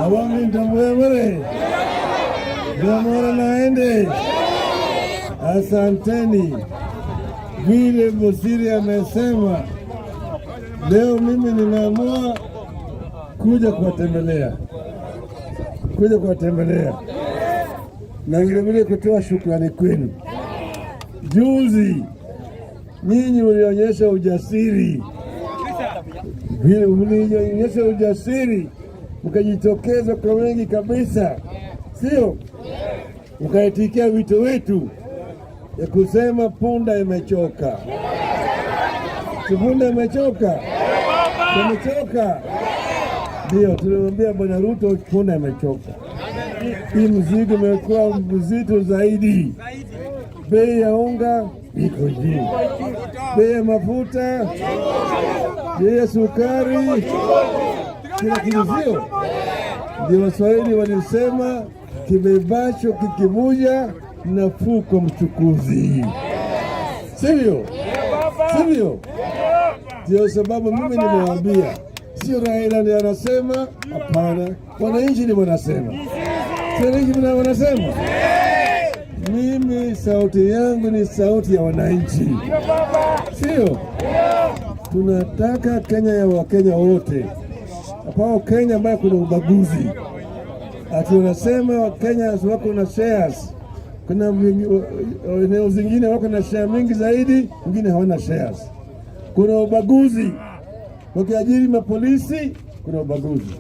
Awami Ntambwemere Jamora naende. Asanteni. Vile Bosiri amesema, leo mimi nimeamua kuja kuwatembelea na vile kutoa shukrani kwenu. Juzi nyinyi mlionyesha ujasiri, mkajitokeza kwa wengi kabisa, sio? Mkaitikia wito wetu ya kusema punda imechoka. Punda imechoka. Ndio tulimwambia Bwana Ruto punda imechoka. Hii mzigo imekuwa mzito zaidi. Bei ya unga iko juu, bei ya mafuta, bei ya sukari, kila kitu, sio? Ndio Waswahili walisema kibebacho kikivuja nafuu kwa mchukuzi, sivyo? Ndio sababu mimi nimewaambia, sio Raila ndiye anasema, hapana, wananchi ndio wanasema. Wananchi wanasema, mimi sauti yangu ni sauti ya wananchi, sio? Tunataka Kenya ya Wakenya wote, hapana Kenya ambayo kuna ubaguzi. Tunasema Kenya wako na shares, kuna eneo zingine wako na share mingi zaidi, wengine hawana shares. Kuna ubaguzi. Wakiajiri mapolisi kuna ubaguzi,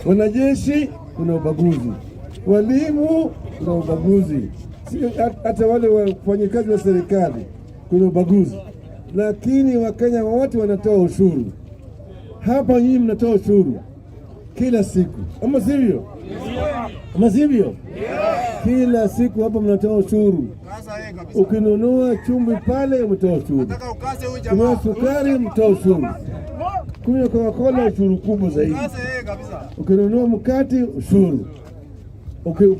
wanajeshi kuna ubaguzi, walimu kuna ubaguzi, hata wale wafanyikazi wa serikali kuna ubaguzi. Lakini Wakenya wote wanatoa ushuru. Hapa nyinyi mnatoa ushuru kila siku, ama sivyo? Kila siku hapa mnatoa ushuru. Ukinunua chumvi pale umetoa ushuru, kununua sukari mtoa ushuru, kunywa Coca-Cola ushuru kubwa zaidi, ukinunua mkate ushuru,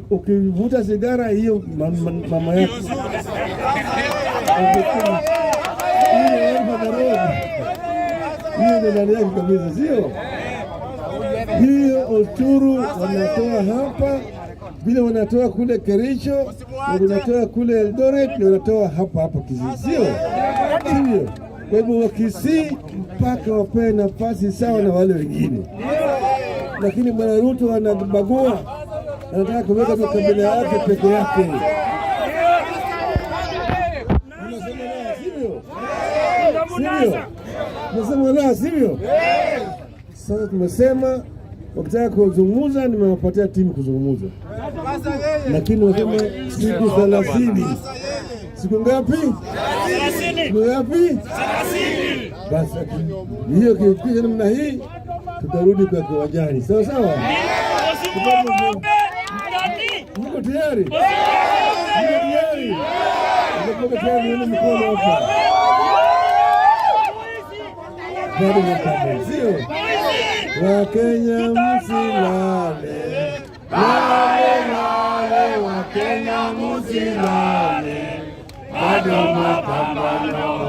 ukivuta sigara hiyo mama yako hiyo ndani yake kabisa, sio? Hiyo ushuru wanatoa hapa, vile wanatoa kule Kericho, wanatoa kule Eldoret, na wanatoa hapa Kisii, sio? Kwa hivyo Wakisii mpaka wapewe nafasi sawa na wale wengine. Lakini Bwana Ruto anabagua, anataka kuweka kabila yake peke yake. Sivyo? Sasa tumesema wakitaka kuzungumza, nimewapatia timu kuzungumza, lakini wasema siku 30. Siku ngapi? 30. Basi hiyo kipiga namna hii, tutarudi kwa kiwanjani, sawa? Niko tayari. Niko tayari mkono hapa. Bado mkabili, sio? Wakenya msilale, lale, Wakenya msilale, bado mapambano,